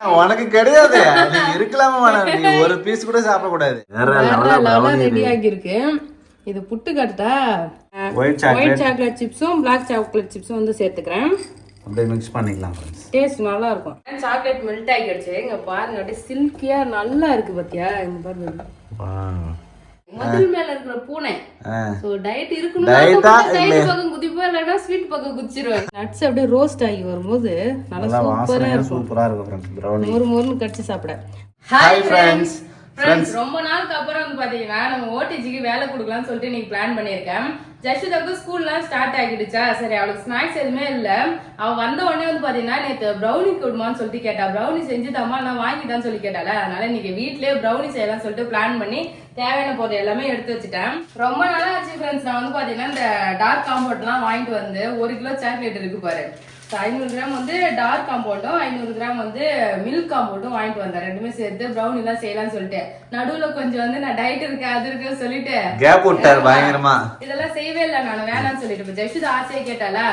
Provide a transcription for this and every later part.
உனக்கு கிடையாது, நீ இருக்கலாமா? நீ ஒரு பீஸ் கூட சாப்பிட கூடாது. ரெடி ஆகி இருக்கு. இது புட்டு கட்டா ஒயிட் சாக்லேட் சிப்ஸும் பிளாக் சாக்லேட் சிப்ஸும் வந்து சேர்த்துக்கிறேன். அப்படியே மிக்ஸ் பண்ணிக்கலாம் फ्रेंड्स. டேஸ்ட் நல்லா இருக்கும். சாக்லேட் மெல்ட் ஆகிடுச்சு. இங்க பாருங்க அப்படியே சில்கியா நல்லா இருக்கு பாத்தியா? இங்க பாருங்க. முதல் மேல இருக்கிற பூனை. சோ டயட் இருக்கணும். டயட் பக்கம் குதிப்பா இல்லனா ஸ்வீட் பக்கம் குதிச்சிருவேன். நட்ஸ் அப்படியே ரோஸ்ட் ஆகி வரும்போது நல்லா சூப்பரா இருக்கும் फ्रेंड्स. பிரவுனி மொறு கடிச்சு சாப்பிட. Hi friends. ஃப்ரெண்ட்ஸ், ரொம்ப நாளுக்கு அப்புறம் வந்து பாத்தீங்கன்னா நம்ம ஓடிஜிக்கு வேலை கொடுக்கலாம்னு சொல்லிட்டு நீங்க பிளான் பண்ணிருக்கேன். ஜஸ்ட்டுக்கு ஸ்கூல்லாம் ஸ்டார்ட் ஆகிடுச்சா, சரி அவளுக்கு ஸ்நாக்ஸ் எதுவுமே இல்ல. அவ வந்த உடனே வந்து பாத்தீங்கன்னா நேற்று ப்ரௌனி கொடுமான்னு சொல்லிட்டு கேட்டா. ப்ரௌனி செஞ்சுதாமா நான் வாங்கிட்டான்னு சொல்லி கேட்டால. அதனால இன்னைக்கு வீட்லயே ப்ரௌனி செய்யலாம்னு சொல்லிட்டு பிளான் பண்ணி தேவையான பொருள் எல்லாமே எடுத்து வச்சுட்டேன். ரொம்ப நாளா ஆச்சு ஃப்ரெண்ட்ஸ். நான் வந்து பாத்தீங்கன்னா இந்த டார்க் காம்பவுண்ட் எல்லாம் வாங்கிட்டு வந்து 1 கிலோ சாக்லேட் இருக்கு பாரு. 500 கிராம் வந்து டார்க் காம்பவுண்டும் 500 கிராம் வந்து மில்க் காம்பவுண்டும் வாங்கிட்டு வந்தேன். ரெண்டுமே சேர்த்து ப்ரௌனி எல்லாம் செய்யலாம்னு சொல்லிட்டு நடுவுல கொஞ்சம் வந்து நான் டயட் இருக்கேன் அது இருக்குன்னு சொல்லிட்டு கேப் விட்டாரு பயங்கரமா. இதெல்லாம் செய்யவே இல்லை, நான் வேணாம்னு சொல்லிட்டு. ஜெஷித் ஆசையை கேட்டால,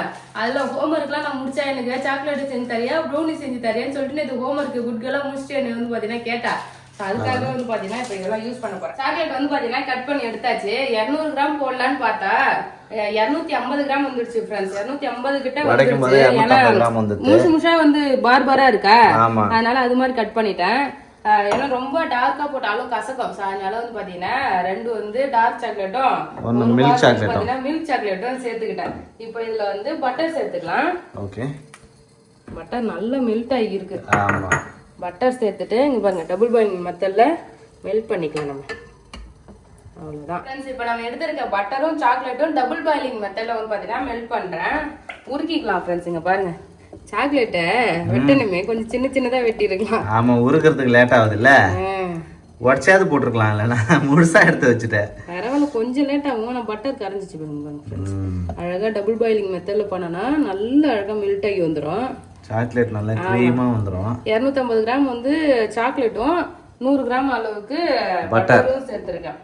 அதுல ஹோம்ஒர்க் எல்லாம் நான் முடிச்சா எனக்கு சாக்லேட் செஞ்சு தரியா ப்ரௌனி செஞ்சு தரியான்னு சொல்லிட்டு இது ஹோம்ஒர்க் குட் எல்லாம் முடிச்சுட்டு என்ன வந்து பாத்தீங்கன்னா கேட்டா. அதுக்காக வந்து பாத்தீங்கன்னா இப்ப இதெல்லாம் யூஸ் பண்ண போறேன். சாக்லேட் வந்து பாத்தீங்கன்னா கட் பண்ணி எடுத்தாச்சு. 200 கிராம் போடலான்னு பார்த்தா 250 கிராம் வந்துருச்சு ஃப்ரெண்ட்ஸ். 250 கிட்ட வந்துருச்சு. ஏன்னா முழுசா வந்து பார்பரா இருக்கா, அதனால அது மாதிரி கட் பண்ணிட்டேன். ஏன்னா ரொம்ப டார்க்கா போட்டாலும் கசக்கும். அதனால வந்து பாத்தீங்கன்னா 2 வந்து டார்க் சாக்லேட்டும் மில்க் சாக்லேட்டும் சேர்த்துக்கிட்டேன். இப்போ இதுல வந்து பட்டர் சேர்த்துக்கலாம். பட்டர் நல்லா மெல்ட் ஆகி இருக்கு. பட்டர் சேர்த்துட்டு இங்க பாருங்க டபுள் பாயிலிங் மெத்தட்ல மெல்ட் பண்ணிக்கலாம் நம்ம. அவ்வளவுதான் ஃப்ரெண்ட்ஸ். இப்போ நம்ம எடுத்துருக்க பட்டரும் சாக்லேட்டும் டபுள் பாயிலிங் மெத்தட்ல வந்து பாத்தீங்கன்னா மெல்ட் பண்றேன். உருக்கிக்கலாம் ஃப்ரெண்ட்ஸ். இங்க பாருங்க சாக்லேட்டை வெட்டணுமே கொஞ்சம் சின்ன சின்னதா வெட்டிருக்கலாம். ஆமா, உருக்கிறதுக்கு லேட் ஆகுது இல்ல, உடச்சாது போட்டுருக்கலாம். இல்லைன்னா முழுசா எடுத்து வச்சுட்டேன். பரவாயில்ல, கொஞ்சம் லேட் ஆகும். நான் பட்டர் கரைஞ்சிச்சு பாருங்க. அழகா டபுள் பாயிலிங் மெத்தட்ல பண்ணனா நல்லா அழகா மெல்ட் ஆகி வந்துடும். சாக்லேட் நல்லா க்ரீமா வந்துரும். 250 கிராம் வந்து சாக்லேட்டும் 100 கிராம் அளவுக்கு பட்டரும் சேர்த்திருக்கேன்.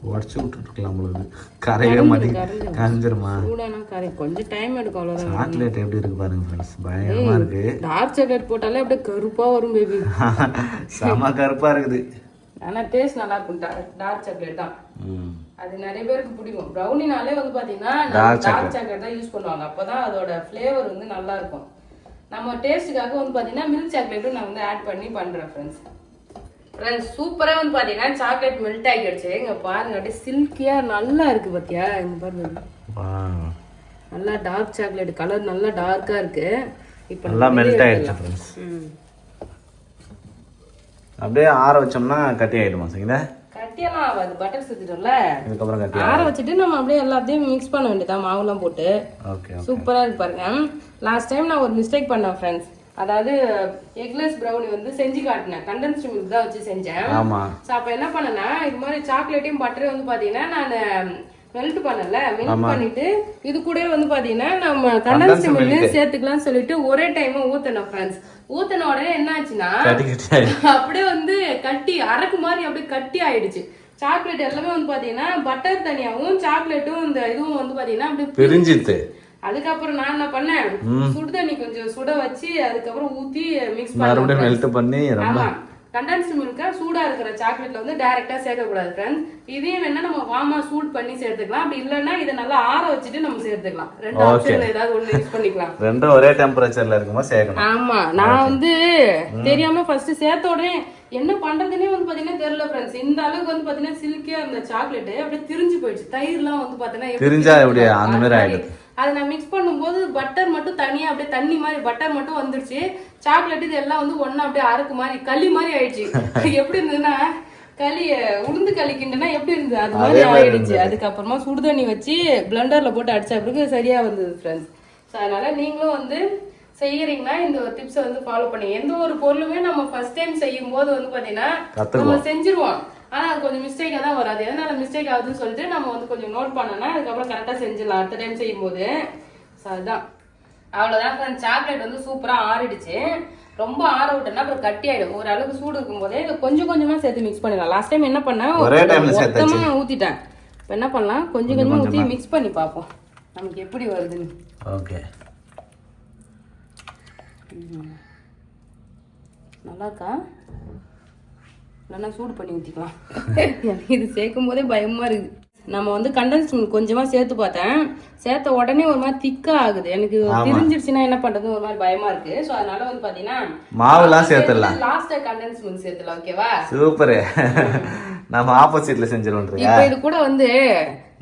உடச்சு விட்டுட்டுக்கலாம் உங்களுக்கு. கரையே மாட்டி கரைஞ்சிருமா? சூடானா கரை கொஞ்சம் டைம் எடுக்கும் அவ்வளவுதான். சாக்லேட் எப்படி இருக்கு பாருங்க ஃப்ரெண்ட்ஸ், பயங்கரமா இருக்கு. டார்க் சாக்லேட் போட்டாலே அப்படியே கருப்பா வரும் பேபி. செம கருப்பா இருக்குது. ஆனா டேஸ்ட் நல்லா இருக்கும். டார்க் சாக்லேட் தான் அது நிறைய பேருக்கு பிடிக்கும். ப்ரௌனினாலே வந்து பாத்தீங்கன்னா டார்க் சாக்லேட் தான் யூஸ் பண்ணுவாங்க. அப்பதான் அதோட ஃபிளேவர் வந்து நல்லா இருக்கும். நம்ம டேஸ்ட்டுக்காக வந்து பாத்தீங்கன்னா மில்க் சாக்லேட்டும் நான் வந்து ஆட் பண்ணி பண்றேன் ஃப்ரெண்ட்ஸ். சூப்பரா வந்து பாத்தீங்கன்னா சாக்லேட் மெல்ட் ஆகிடுச்சு. இங்க பாருங்க அப்படியே சில்கியா நல்லா இருக்கு பாத்தியா? இங்க பாருங்க நல்லா டார்க் சாக்லேட் கலர் நல்லா டார்க்கா இருக்கு. இப்போ நல்லா மெல்ட் ஆயிடுச்சு ஃப்ரெண்ட்ஸ். அப்படியே ஆற வச்சோம்னா கட்டி ஆயிடுமா? சரிங்களா, கட்டியெல்லாம் ஆகாது. பட்டர் சேர்த்துட்டோம்ல, இதுக்கப்புறம் கட்டி ஆற வச்சுட்டு நம்ம அப்படியே எல்லாத்தையும் மிக்ஸ் பண்ண வேண்டியதான் மாவுலாம் போட்டு. சூப்பரா இருக்கு பாருங்க. லாஸ்ட் டைம் நான் ஒரு மிஸ்டேக் பண்ணேன் ஃப்ரெண்ட்ஸ். அதாவது எக்லெஸ் ப்ரௌனி வந்து செஞ்சு காட்டினேன். கண்டென்ஸ்டு மில்க் தான் வச்சு செஞ்சேன். அப்ப என்ன பண்ணேன்னா இது மாதிரி சாக்லேட்டையும் பட்டரையும் வந்து பாத்தீங்கன்னா நான் மெல்ட் பண்ணல. மெல்ட் பண்ணிட்டு இது கூட வந்து பாத்தீங்கன்னா நம்ம கண்டென்ஸ்டு மில்க் சேர்த்துக்கலாம்னு சொல்லிட்டு ஒரே டைம் ஊத்தணும் ஃப்ரெண்ட்ஸ். ஊத்தின உடனே என்ன ஆச்சுன்னா அப்படியே வந்து கட்டி அரக்கு மாதிரி அப்படியே கட்டி ஆயிடுச்சு. சாக்லேட் எல்லாமே வந்து பாத்தீங்கன்னா பட்டர் தனியாவும் சாக்லேட்டும் இந்த இதுவும் வந்து பாத்தீங்கன்னா அப்படியே பிரிஞ்சிட்டு. அதுக்கப்புறம் நான் என்ன பண்ணேன், சுடு தண்ணி கொஞ்சம் சுட வச்சு அதுக்கப்புறம் ஊத்தி மிக்ஸ் பண்ணி. ஆமா, கண்டென்ஸ்டு மில்க சூடா இருக்கிற சாக்லேட்ல வந்து டைரக்டா சேர்க்க கூடாது ஃப்ரெண்ட்ஸ். இதையும் வேணா நம்ம வாமா சூட் பண்ணி சேர்த்துக்கலாம். அப்படி இல்லன்னா இதை நல்லா ஆற வச்சுட்டு நம்ம சேர்த்துக்கலாம். ரெண்டு ஆப்ஷன்ல ஏதாவது ஒண்ணு யூஸ் பண்ணிக்கலாம். ரெண்டும் ஒரே டெம்பரேச்சர்ல இருக்கும்போது சேர்க்கணும். ஆமா, நான் வந்து தெரியாம ஃபர்ஸ்ட் சேர்த்த உடனே என்ன பண்றதுன்னே வந்து பாத்தீங்கன்னா தெரியல ஃப்ரெண்ட்ஸ். இந்த அளவுக்கு வந்து பாத்தீங்கன்னா சில்கியா இருந்த சாக்லேட் அப்படியே திரிஞ்சு போயிடுச்சு. தயிர்லாம் வந்து பாத்தீங்கன்னா திரிஞ்சா எப்படி அந்த மாதிரி ஆயிடுது. அதை நான் மிக்ஸ் பண்ணும்போது பட்டர் மட்டும் தனியா அப்படியே தண்ணி மாதிரி பட்டர் மட்டும் வந்துருச்சு. சாக்லேட் இது எல்லாம் வந்து ஒன்னா அப்படியே அறுக்கு மாதிரி களி மாதிரி ஆயிடுச்சு. எப்படி இருந்ததுன்னா களி உளுந்து களிக்கின்றனா எப்படி இருந்தது அது மாதிரி ஆயிடுச்சு. அதுக்கப்புறமா சுடுதண்ணி வச்சு பிளண்டர்ல போட்டு அடிச்சா பிறகு சரியா வந்தது ஃப்ரெண்ட்ஸ். அதனால நீங்களும் வந்து செய்யறீங்கன்னா இந்த ஒரு டிப்ஸை வந்து ஃபாலோ பண்ணி. எந்த ஒரு பொருளுமே நம்ம ஃபர்ஸ்ட் டைம் செய்யும் போது வந்து பாத்தீங்கன்னா நம்ம செஞ்சிருவோம். ஆனா அது கொஞ்சம் மிஸ்டேக்கா தான் வராது. எதனால மிஸ்டேக் ஆகுதுன்னு சொல்லிட்டு நம்ம வந்து கொஞ்சம் நோட் பண்ணோம்னா அதுக்கப்புறம் கரெக்டா செஞ்சிடலாம் அடுத்த டைம் செய்யும் போது. அதுதான் அவ்வளவுதான். சாக்லேட் வந்து சூப்பரா ஆறிடுச்சு. ரொம்ப ஆற விட்டோம்னா அப்புறம் கட்டி ஆயிடும். ஒரு அளவுக்கு சூடு இருக்கும் போதே கொஞ்சம் கொஞ்சமா சேர்த்து மிக்ஸ் பண்ணிடலாம். லாஸ்ட் டைம் என்ன பண்ணேன், மொத்தமா ஊத்திட்டேன். இப்ப என்ன பண்ணலாம், கொஞ்சம் கொஞ்சமா ஊத்தி மிக்ஸ் பண்ணி பார்ப்போம் நமக்கு எப்படி வருதுன்னு. நல்லா இருக்கா? இல்லைன்னா சூடு பண்ணி ஊற்றிக்கலாம். எனக்கு இது சேர்க்கும் போதே பயமா இருக்குது. நம்ம வந்து கண்டென்ஸ் மில்க் கொஞ்சமா சேர்த்து பார்த்தேன். சேர்த்த உடனே ஒரு மாதிரி திக்கா ஆகுது. எனக்கு தெரிஞ்சிருச்சுன்னா என்ன பண்றது ஒரு மாதிரி பயமா இருக்கு. ஸோ அதனால வந்து பாத்தீங்கன்னா மாவுலாம் சேர்த்துடலாம். லாஸ்டா கண்டென்ஸ் மில்க் சேர்த்துலாம். ஓகேவா? சூப்பர். நம்ம ஆப்போசிட்ல செஞ்சிருவோம். இப்போ இது கூட வந்து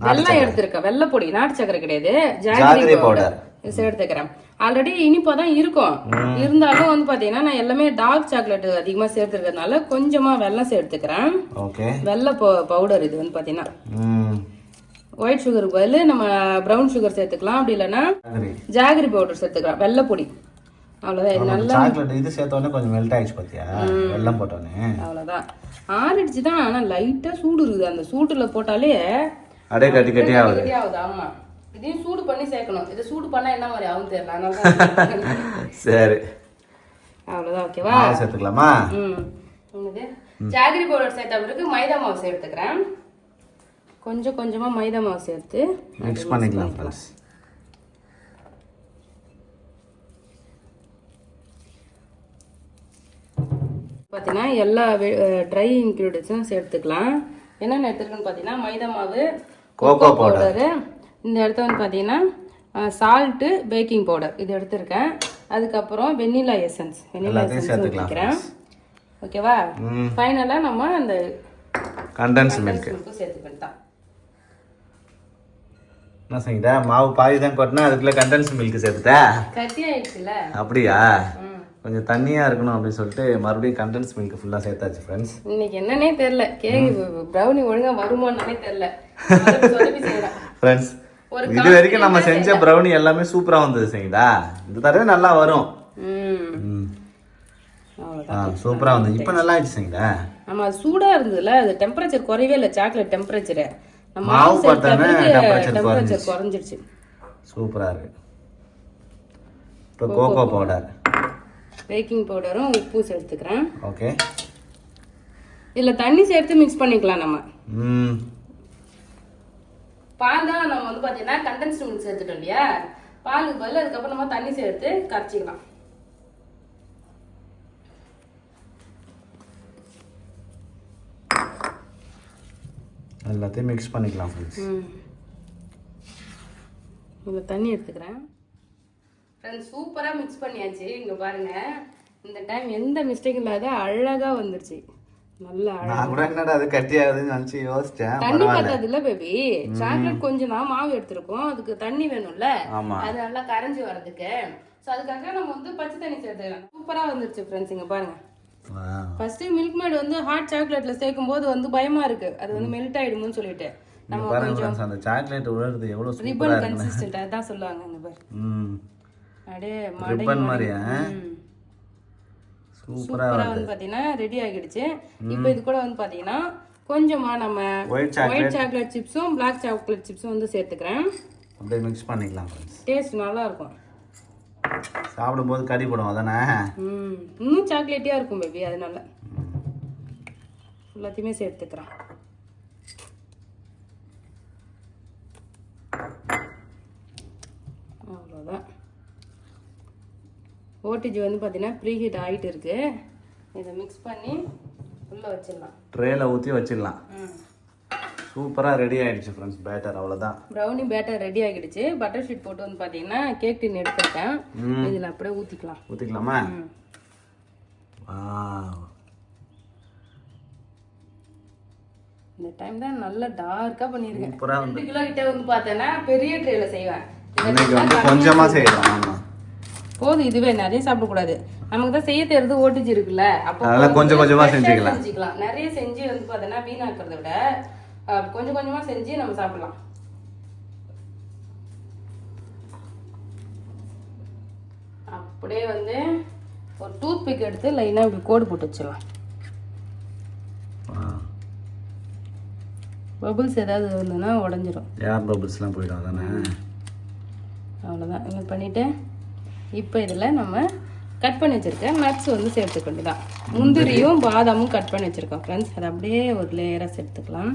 வெல்லம் எடுத்திருக்கேன். வெள்ளை பொடி, நாட்டு சக்கரை கிடையாது, ஜாகரி பவுடர் சேர்த்துக்கிறேன். ஆல்ரெடி இனிப்பா தான் இருக்கும். இருந்தாலும் வந்து பாத்தீங்கன்னா நான் எல்லாமே டார்க் சாக்லேட் அதிகமா சேர்த்துக்கிறதுனால கொஞ்சமா வெல்லம் சேர்த்துக்கிறேன். வெள்ளை பவுடர் இது வந்து பாத்தீங்கன்னா ஒயிட் சுகர் பதில் நம்ம ப்ரௌன் சுகர் சேர்த்துக்கலாம். அப்படி இல்லைன்னா ஜாகரி பவுடர் சேர்த்துக்கலாம். வெள்ளை பொடி. அவ்வளவுதான். இது நல்லா சாக்லேட் இது சேர்த்த உடனே கொஞ்சம் மெல்ட் ஆயிடுச்சு பாத்தியா? வெல்லம் போட்டோனே அவ்வளவுதான். ஆறிடுச்சு தான். ஆனா லைட்டா சூடு இருக்குது. அந்த சூட்டுல போட்டாலே அப்படியே கட்டி கட்டி ஆகுது. ஆமா. இதையும் சூடு பண்ணி சேர்க்கணும். இதை சூடு பண்ணா என்ன மாதிரி ஆகும் தெரியல. சரி, அவ்வளவுதான். ஓகேவா? சேர்த்துக்கலாமா? ஜாகரி பவுடர் சேர்த்த பிறகு மைதா மாவு சேர்த்துக்கிறேன். கொஞ்சம் கொஞ்சமா மைதா மாவு சேர்த்து மிக்ஸ் பண்ணிக்கலாம் ஃப்ரெண்ட்ஸ். பார்த்தீங்கன்னா எல்லா ட்ரை இன்க்ரீடியன்ஸும் சேர்த்துக்கலாம். என்னென்ன எடுத்துருக்குன்னு பார்த்தீங்கன்னா மைதா மாவு, கோகோ பவுடரு, இந்த இடத்த வந்து பார்த்தீங்கன்னா சால்ட்டு, பேக்கிங் பவுடர் இது எடுத்திருக்கேன். அதுக்கப்புறம் வெண்ணிலா எசன்ஸ் சேர்த்துக்கிறேன். ஓகேவா? ஃபைனலாக நம்ம அந்த கண்டென்ஸ் மில்க் சேர்த்துக்கிட்டு தான். என்ன செய்யுதா? மாவு பாதி தான் கொட்டினா அதுக்குள்ள கண்டென்ஸ் மில்க் சேர்த்துட்டா கட்டி ஆயிடுச்சுல. அப்படியா? கொஞ்சம் தண்ணியா இருக்கணும் அப்படின்னு சொல்லிட்டு மறுபடியும் கண்டென்ஸ் மில்க் ஃபுல்லா சேர்த்தாச்சு ஃப்ரெண்ட்ஸ். இன்னைக்கு என்னன்னே தெரியல. ப்ரௌனி ஒழுங்கா வருமானே தெரியல ஃப்ரெண்ட்ஸ். இது வரைக்கும் நம்ம செஞ்ச ப்ரௌனி எல்லாமே சூப்பரா வந்தது. செய்யுதா? இந்த தடவை நல்லா வரும். சூப்பரா வந்து இப்ப நல்லா ஆயிடுச்சு. செய்யுதா? ஆமா, சூடா இருந்ததுல. அது டெம்பரேச்சர் குறையவே இல்லை. சாக்லேட் டெம்பரேச்சர் மாவு போட்டோன்னே டெம்பரேச்சர் குறைஞ்சிருச்சு. சூப்பரா இருக்கு. இப்போ கோகோ பவுடர், பேக்கிங் பவுடரும் உப்பு சேர்த்துக்கிறேன். ஓகே. இதுல தண்ணி சேர்த்து மிக்ஸ் பண்ணிக்கலாம். நம்ம பால் தான் நம்ம வந்து பாத்தீங்கன்னா கண்டென்ஸ்டு மில்க் சேர்த்துட்டோம் இல்லையா? பாலுக்கு பதில் அதுக்கப்புறம் நம்ம தண்ணி சேர்த்து கரைச்சிக்கலாம். எல்லாத்தையும் மிக்ஸ் பண்ணிக்கலாம் ஃப்ரெண்ட்ஸ். இதுல தண்ணி எடுத்துக்கிறேன். ஃப்ரெண்ட்ஸ், சூப்பரா மிக்ஸ் பண்ணியாச்சு. இங்க பாருங்க, இந்த டைம் எந்த மிஸ்டேக் இல்லாத அழகா வந்துருச்சு. நல்லா நான் கூட என்னடா அது கட்டி ஆகுதுன்னு நினைச்சு யோசிச்சேன். தண்ணி பத்தாது இல்ல பேபி? சாக்லேட் கொஞ்சம் தான் மாவு எடுத்திருக்கோம். அதுக்கு தண்ணி வேணும்ல, அது நல்லா கரைஞ்சி வர்றதுக்கு. ஸோ அதுக்காக நம்ம வந்து பச்சை தண்ணி சேர்த்துக்கலாம். சூப்பரா வந்துருச்சு ஃப்ரெண்ட்ஸ். இங்க பாருங்க, ஃபர்ஸ்ட் மில்க் மேட் வந்து ஹாட் சாக்லேட்ல சேர்க்கும் போது வந்து பயமா இருக்கு, அது வந்து மெல்ட் ஆயிடுமோன்னு சொல்லிட்டு நம்ம கொஞ்சம் அந்த சாக்லேட் உலர்றது எவ்வளவு சூப்பரா ரிப்பன் கன்சிஸ்டன்ட் அதான் சொல்லுவாங்க. இங்க பாரு, அப்படியே ரிப்பன் மாதிரியா சூப்பரா வந்து பாத்தீங்கன்னா ரெடி ஆகிடுச்சு. இப்போ இது கூட வந்து பாத்தீங்கன்னா கொஞ்சமா நம்ம ஒயிட் சாக்லேட் சிப்ஸும் பிளாக் சாக்லேட் சிப்ஸும் வந்து சேர்த்துக்கிறேன். அப்படியே மிக்ஸ் பண்ணிக்கலாம் ஃப்ரெண்ட்ஸ். டேஸ்ட் நல்லா இருக்கும். சாப்பிடும்போது கடி போடும் அதானே? இன்னும் சாக்லேட்டியா இருக்கும் பேபி, அதனால எல்லாத்தையுமே சேர்த்துக்கிறேன். அவ்வளோதான். ஓடிஜி வந்து பார்த்தீங்கன்னா ப்ரீ ஹீட் ஆகிட்டு இருக்கு. இதை மிக்ஸ் பண்ணி உள்ளே வச்சிடலாம். ட்ரேல ஊற்றி வச்சிடலாம். சூப்பராக ரெடி ஆகிடுச்சு ஃப்ரெண்ட்ஸ் பேட்டர். அவ்வளோதான், ப்ரௌனி பேட்டர் ரெடி ஆகிடுச்சு. பட்டர் ஷீட் போட்டு வந்து பார்த்தீங்கன்னா கேக் டின் எடுத்துருக்கேன். இதில் அப்படியே ஊற்றிக்கலாம். ஊற்றிக்கலாமா? இந்த டைம் தான் நல்லா டார்க்காக பண்ணியிருக்கேன். 2 கிலோ கிட்ட வந்து பார்த்தேன்னா பெரிய ட்ரேல செய்வேன். இன்னைக்கு வந்து கொஞ்சமாக செய்யலாம். ஆமாம், போதும். இதுவே நிறைய சாப்பிடக்கூடாது. நமக்கு தான் செய்ய தெரியுது, ஓடிஜி இருக்குல்ல, அப்போ கொஞ்சம் கொஞ்சமாக செஞ்சுக்கலாம். நிறைய செஞ்சு வந்து பார்த்தோன்னா வீணாக்கிறத விட கொஞ்சம் கொஞ்சமாக செஞ்சு நம்ம சாப்பிடலாம். அப்படியே வந்து ஒரு டூத் பிக் எடுத்து லைனாக இப்படி கோடு போட்டு வச்சிடலாம். பபிள்ஸ் ஏதாவது இருந்ததுன்னா உடஞ்சிரும். ஏர் பபிள்ஸ்லாம் போயிடும் அதானே? அவ்வளோதான். இது பண்ணிவிட்டு இப்போ இதில் நம்ம கட் பண்ணி வச்சுருக்கேன் நட்ஸ் வந்து சேர்த்துக்க வேண்டியதான். முந்திரியும் பாதாமும் கட் பண்ணி வச்சுருக்கோம் ஃப்ரெண்ட்ஸ். அதை அப்படியே ஒரு லேயராக சேர்த்துக்கலாம்.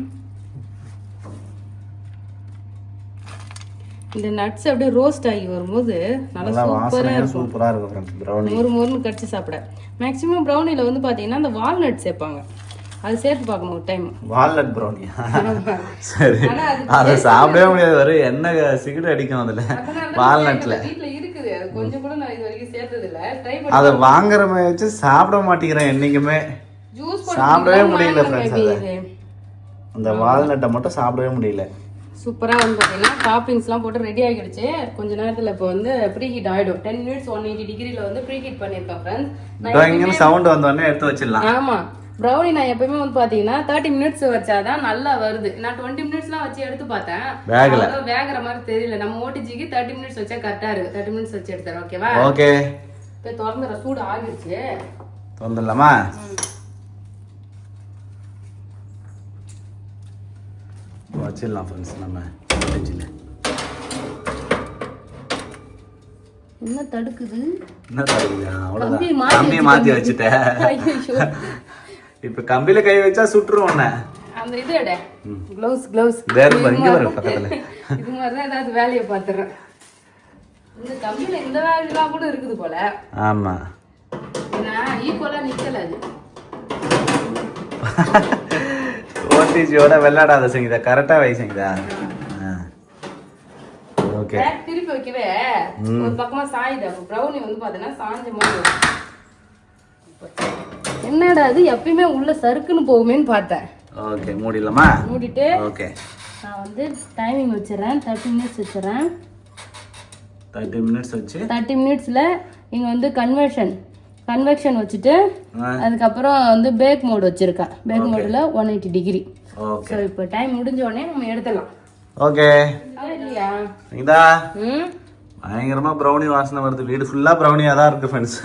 இந்த நட்ஸ் அப்படியே ரோஸ்ட் ஆகி வரும்போது நல்லா சூப்பரா இருக்கும். சூப்பரா இருக்கும் ஃப்ரெண்ட்ஸ் ப்ரௌனி. மொறுமொறுன்னு கடிச்சு சாப்பிட. மேக்ஸிமம் ப்ரௌனில வந்து பாத்தீங்கன்னா அந்த வால்நட் சேர்ப்பாங்க. அது சேர்த்து பார்க்கணும் ஒரு டைம். Walnut brownie. சரி. அதை சாப்பிடவே முடியாது, வரும் எண்ணெய் சிகரெட் அடிக்கும் அதுல வால்நட்ல. வீட்ல இருக்குது, அது கொஞ்சம் கூட நான் இது வரைக்கும் சேர்த்தது இல்ல. ட்ரை பண்ணி அதை வாங்குற மாதிரி வச்சு சாப்பிட மாட்டேங்கிறேன் என்னைக்குமே. ஜூஸ் சாப்பிடவே முடியல ஃப்ரெண்ட்ஸ். அந்த வால்நட்டை மட்டும் சாப்பிடவே முடியல. சூப்பரா வந்து பாத்தீங்கன்னா டாப்பிங்ஸ்லாம் போட்டு ரெடி ஆகிடுச்சு. கொஞ்ச நேரத்துல இப்போ வந்து ப்ரீ ஹீட் ஆயிடும். 10 minutes 180 டிகிரில வந்து ப்ரீ ஹீட் பண்ணிருக்கேன் ஃப்ரெண்ட்ஸ். இங்க சவுண்ட் வந்த உடனே எடுத்து வச்சிடலாம். ஆமா, ப்ரௌனி நான் எப்பவுமே வந்து பாத்தீங்கன்னா 30 minutes வச்சாதான் நல்லா வருது. நான் 20 minutesலாம் வச்சு எடுத்து பார்த்தேன், வேகிற மாதிரி தெரியல. நம்ம ஓடிஜிக்கு 30 minutes வச்சா கரெக்டா இருக்கு. 30 minutes வச்சு எடுத்துறேன். ஓகேவா? ஓகே. இப்போ திறந்துற சூடு ஆகிடுச்சு. திறந்துடலாமா? வச்சிடலாம் ஃப்ரெண்ட்ஸ் நம்ம ஓடிஜில. என்ன தடுக்குது? என்ன தடுக்குது? அவ்வளவுதான், கம்பியை மாத்தி வச்சுட்டேன். இப்ப கம்பியில கை வச்சா சுட்டுரும் உன்னை. அந்த இது எடு, க்ளவுஸ் இங்க வர பக்கத்துல. இது மாதிரி தான் ஏதாவது வேலையை பார்த்துறேன். இந்த கம்பியில இந்த வேலையெல்லாம் கூட இருக்குது போல. ஆமா, நான் ஈக்குவலா நிக்கல. அது ஓடிஜியோட விளையாடாத சங்கீதா, கரெக்டா வை சங்கீதா. ஓகே, திருப்பி வைக்கவே ஒரு பக்கமா சாயுது. அப்ப ப்ரௌனி வந்து பாத்தீங்கன்னா சாஞ்ச மாதிரி வரும். என்னடா அது எப்பயுமே உள்ள சறுக்குன்னு போகுமேன்னு பார்த்தேன். ஓகே, மூடிடலாமா? மூடிட்டு ஓகே, நான் வந்து டைமிங் வச்சிடறேன். 30 minutes வச்சிடறேன். 30 minutes வச்சு 30 minutesல இங்க வந்து கன்வெக்ஷன் வச்சுட்டு அதுக்கப்புறம் வந்து பேக் மோட் வச்சிருக்கேன். பேக் மோட்ல 180 டிகிரி. ஓகே, சோ இப்போ டைம் முடிஞ்ச உடனே நம்ம எடுத்துடலாம். ஓகே. இல்லையா இதா பயங்கரமா ப்ரௌனி வாசனை வருது. வீடு ஃபுல்லா ப்ரௌனியா தான் இருக்கு ஃப்ரெண்ட்ஸ்.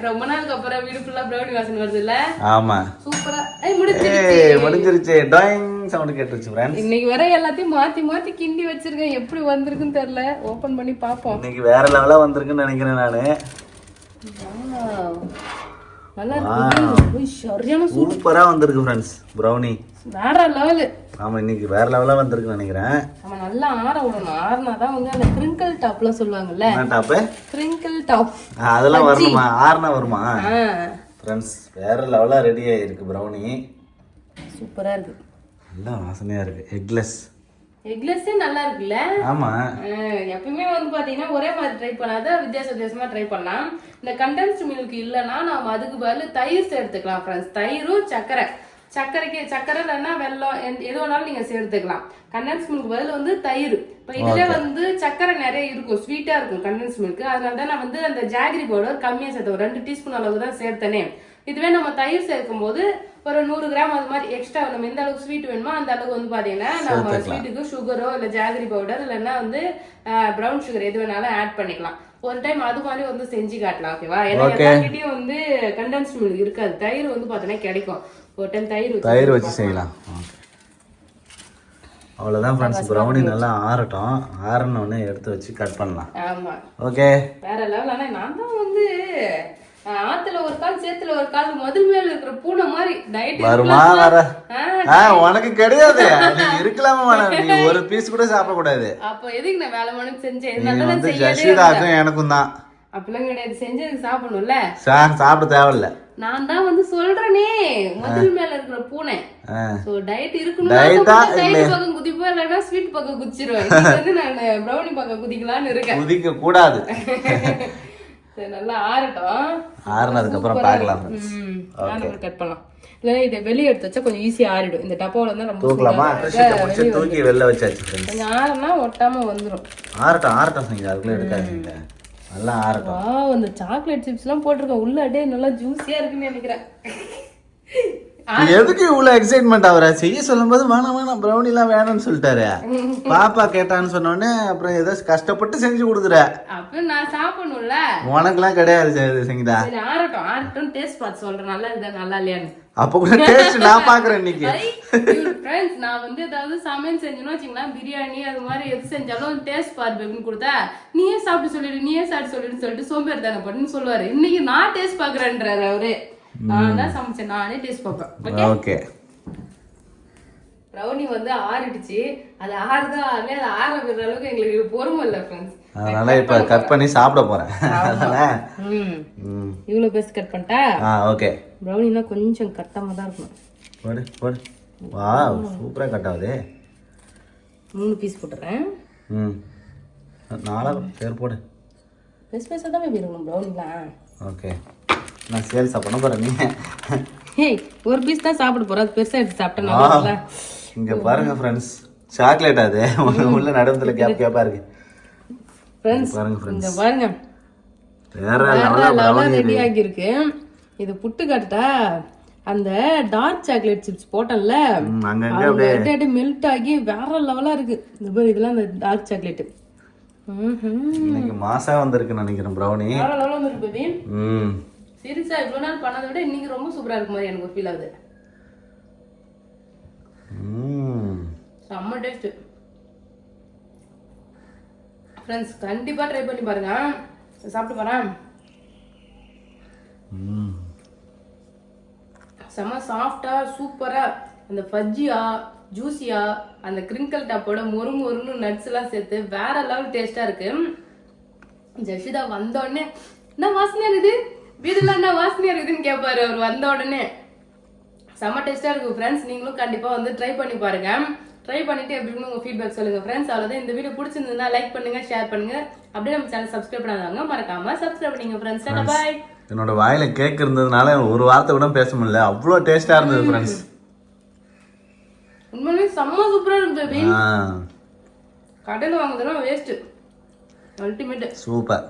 ரொம்ப நாளுக்கு அப்புறம் வீடு ஃபுல்லா ப்ரௌனி வாசனை வருது இல்ல? ஆமா, சூப்பரா. முடிஞ்சிருச்சு. டாயிங் சவுண்ட் கேட்டுருச்சு ஃப்ரெண்ட்ஸ். இன்னைக்கு வர எல்லாத்தையும் மாத்தி கிண்டி வச்சிருக்கேன். எப்படி வந்திருக்குன்னு தெரியல. ஓபன் பண்ணி பாப்போம். இன்னைக்கு வேற லெவலா வந்திருக்குன்னு நினைக்கிறேன் நானு. நல்லா இருக்கு. சரியான சூப்பரா வந்திருக்கு ஃப்ரெண்ட்ஸ் ப்ரௌனி. வேற லெவல். ஆமா, இன்னைக்கு வேற லெவலா வந்திருக்குன்னு நினைக்கிறேன். நம்ம நல்லா ஆற விடணும். ஆறுனாதான் வந்து அந்த கிரிங்கிள் டாப்லாம் சொல்லுவாங்கல்ல. என்ன டாப்? Crinkle top. அதெல்லாம் வருமா? ஆறுனா வருமா? ஃப்ரெண்ட்ஸ், வேற லெவலா ரெடி ஆயிருக்கு ப்ரௌனி. சூப்பரா இருக்கு. நல்லா வாசனையா இருக்கு. எக்லெஸ்ஸே நல்லா இருக்குல்ல? ஆமா, எப்பவுமே வந்து பாத்தீங்கன்னா ஒரே மாதிரி ட்ரை பண்ணாத, வித்தியாசமா ட்ரை பண்ணலாம். இந்த கண்டென்ஸ்ட் மில்க் இல்லைன்னா நாம அதுக்கு பதில் தயிர் சேர்த்துக்கலாம் ஃப்ரெண்ட்ஸ். தயிரும் சக்கரை இல்லைன்னா வெல்லம் எது வேணாலும் நீங்க சேர்த்துக்கலாம். கண்டென்ஸ் மில்க் பதில் வந்து தயிர். இப்ப இதுல வந்து சக்கரை நிறைய இருக்கும், ஸ்வீட்டா இருக்கும் கண்டென்ஸ் மில்க். அதனாலதான் நான் வந்து அந்த ஜாகரி பவுடர் கம்மியா சேர்த்தேன். ஒரு 2 டீஸ்பூன் அளவு தான் சேர்த்தனே. இதுவே நம்ம தயிர் சேர்க்கும் போது ஒரு 100 கிராம் அது மாதிரி எக்ஸ்ட்ரா நம்ம எந்த அளவுக்கு ஸ்வீட் வேணுமோ அந்த அளவுக்கு வந்து பாத்தீங்கன்னா நம்ம ஸ்வீட்டுக்கு சுகரோ இல்ல ஜாகரி பவுடர் இல்லைன்னா வந்து ப்ரௌன் சுகர் எது வேணாலும் ஆட் பண்ணிக்கலாம். ஒரு டைம் அது மாதிரி வந்து செஞ்சு காட்டலாம். ஓகேவா? ஏன்னா எல்லார்கிட்டயும் வந்து கண்டென்ஸ்ட் மில்க் இருக்காது. தயிர் வந்து பாத்தீங்கன்னா கிடைக்கும். ஒரு டைம் தயிர் வச்சு செய்யலாம். அவ்வளவுதான் ஃப்ரெண்ட்ஸ். ப்ரௌனி நல்லா ஆறட்டும். ஆறன உடனே எடுத்து வச்சு கட் பண்ணலாம். ஆமா, ஓகே. வேற லெவல். ஆனா நான் தான் வந்து ஆத்துல ஒரு கால் சேத்துல ஒரு கால் முதல் மேல இருக்கிற பூனை மாதிரி டயட் வருமா? உனக்கு கிடையாது. நீ இருக்கலாமா? நீ ஒரு பீஸ் கூட சாப்பிட கூடாது. அப்ப எதுக்கு நான் வேலை மணிக்கு செஞ்சேன்? ஜஷீதாக்கும் எனக்கும் தான். அப்பெல்லாம் கிடையாது. செஞ்சது சாப்பிடணும்ல. சாப்பிட தேவையில்ல. நான் தான் வந்து சொல்றேனே, முதல் மேல இருக்கிற பூனை. சோ டயட் இருக்கணும். டயட் பக்கம் குதிப்பா, இல்லைன்னா ஸ்வீட் பக்கம் குதிச்சிருவேன். வந்து நான் ப்ரௌனி பக்கம் குதிக்கலாம்னு இருக்கேன். குதிக்க கூடாது. நல்லா ஆறட்டும். ஆறுனதுக்கு அப்புறம் பார்க்கலாம். கட் பண்ணலாம். இல்ல இதை வெளியே எடுத்து வச்சா கொஞ்சம் ஈஸியா ஆறிடும். இந்த டப்பாவுல தான் நம்ம தூக்கலாமா? தூக்கி வெளில வச்சாச்சு. கொஞ்சம் ஆறுனா ஒட்டாம வந்துடும். ஆறட்டும் செஞ்சு அதுக்குள்ள எடுக்காதீங்க. நல்லா ஆறட்டும். வாவ், அந்த சாக்லேட் சிப்ஸ் எல்லாம் போட்டிருக்கேன் உள்ள. அப்படியே நல்லா ஜூஸியா இருக்குன்னு நினைக்கிறேன். எதுக்கு இவ்வளவு எக்ஸைட்மெண்ட் ஆகுற? செய்ய சொல்லும் போது வேணாம் ப்ரௌனி எல்லாம் வேணும்னு சொல்லிட்டாரு. பாப்பா கேட்டான்னு சொன்ன உடனே அப்புறம் ஏதோ கஷ்டப்பட்டு செஞ்சு கொடுக்குற. அப்ப நான் சாப்பிடணும்ல. உனக்கு எல்லாம் கிடையாது சங்கீதா. ஆறட்டும் டேஸ்ட் பார்த்து சொல்றேன். நல்லா இருக்கா நல்லா இல்லையான்னு. அப்ப கூட டேஸ்ட் நான் பாக்குறேன் இன்னைக்கு. ஃப்ரெண்ட்ஸ், நான் வந்து ஏதாவது சமையல் செஞ்சேன்னு வச்சுங்களேன், பிரியாணி அது மாதிரி எது செஞ்சாலும் டேஸ்ட் பாரு பேபின்னு கொடுத்தா நீயே சாப்பிட்டு சொல்லிடுன்னு சொல்லிட்டு சோம்பேறி தானே பண்ணுன்னு சொல்லுவாரு. இன்னைக்கு நான் டேஸ்ட் பாக்குறேன்றாரு அவரு. நான் தான் சமைச்சேன், நானே டேஸ்ட் பார்ப்பேன். ஓகே, ப்ரௌனி வந்து ஆறிடுச்சு. அது ஆறுதா ஆறல, அது ஆற விடுற அளவுக்கு எங்களுக்கு பொறுமை இல்லை ஃப்ரெண்ட்ஸ். அதனால இப்ப கட் பண்ணி சாப்பிட போறேன். இவ்வளவு பெருசு கட் பண்ணிட்டா ஓகே. ப்ரௌனினா கொஞ்சம் கட்டமா தான் இருக்கும். போடு போடு. வாவ் சூப்பரா கட் ஆகுது. 3 பீஸ் போட்டுறேன். 4 பேர் போடு. பெருசா தான் இருக்கணும் ப்ரௌனிலாம். ஓகே. நான் சேல்ஸ் பண்ண போறேன். நீ ஒரு பீஸ் தான் சாப்பிட போறேன். அது பெருசா எடுத்து சாப்பிட்டேன். இங்க பாருங்க ஃப்ரெண்ட்ஸ், சாக்லேட் அது உள்ள நடுவுல கேப்பா இருக்கு. ஃப்ரெண்ட்ஸ் பாருங்க ஃப்ரெண்ட்ஸ், இங்க பாருங்க வேற லெவல்ல ரெடி ஆகி இருக்கு. இது புட்டு காட்டா அந்த டார்க் சாக்லேட் சிப்ஸ் போட்டேன்ல, அங்கங்க அப்படியே மெல்ட் ஆகி வேற லெவலா இருக்கு. இந்த பாரு, இதெல்லாம் அந்த டார்க் சாக்லேட். இன்னைக்கு மாசா வந்திருக்கு நினைக்கிறேன் ப்ரௌனி. வேற லெவலா வந்திருக்கு பேபி. சீரியஸா இவ்வளவு நாள் பண்ணதை விட இன்னைக்கு ரொம்ப சூப்பரா இருக்கு மாதிரி எனக்கு ஃபீல் ஆகுது. செம்ம டேஸ்ட் ஃப்ரெண்ட்ஸ். கண்டிப்பா ட்ரை பண்ணி பாருங்க. சாப்பிட்டு பாறேன். செம்ம சாஃப்டா சூப்பரா, அந்த ஃபஜ்ஜியா ஜூஸியா, அந்த கிரிங்கிள் டாப்போட மொறு மொறுன்னு நட்ஸ் எல்லாம் சேர்த்து வேற லெவல் டேஸ்டா இருக்கு. ஜஷிதா வந்த உடனே என்ன வாசனையா இருக்குது, வீடுலாம் என்ன வாசனையா இருக்குதுன்னு கேட்பாரு அவர் வந்த உடனே. செம்ம டேஸ்டா இருக்கு ஃப்ரெண்ட்ஸ். நீங்களும் கண்டிப்பா வந்து ட்ரை பண்ணி பாருங்க. ட்ரை பண்ணிட்டு எப்படின்னு உங்க ஃபீட்பேக் சொல்லுங்க ஃப்ரெண்ட்ஸ். அவ்வளவுதான். இந்த வீடியோ பிடிச்சிருந்ததுன்னா லைக் பண்ணுங்க, ஷேர் பண்ணுங்க. அப்படியே நம்ம சேனல் சப்ஸ்கிரைப் பண்ணாதவங்க மறக்காம சப்ஸ்கிரைப் பண்ணுங்க ஃப்ரெண்ட்ஸ். பாய். என்னோட வாயில கேக் இருந்ததுனால ஒரு வார்த்தை கூட பேச முடியல, அவ்வளோ டேஸ்டா இருந்தது ஃப்ரெண்ட்ஸ். உண்மையிலேயே செம்ம சூப்பரா இருக்கு பேபி. கடையில் வாங்குறதுலாம் வேஸ்ட். அல்டிமேட். சூப்பர்.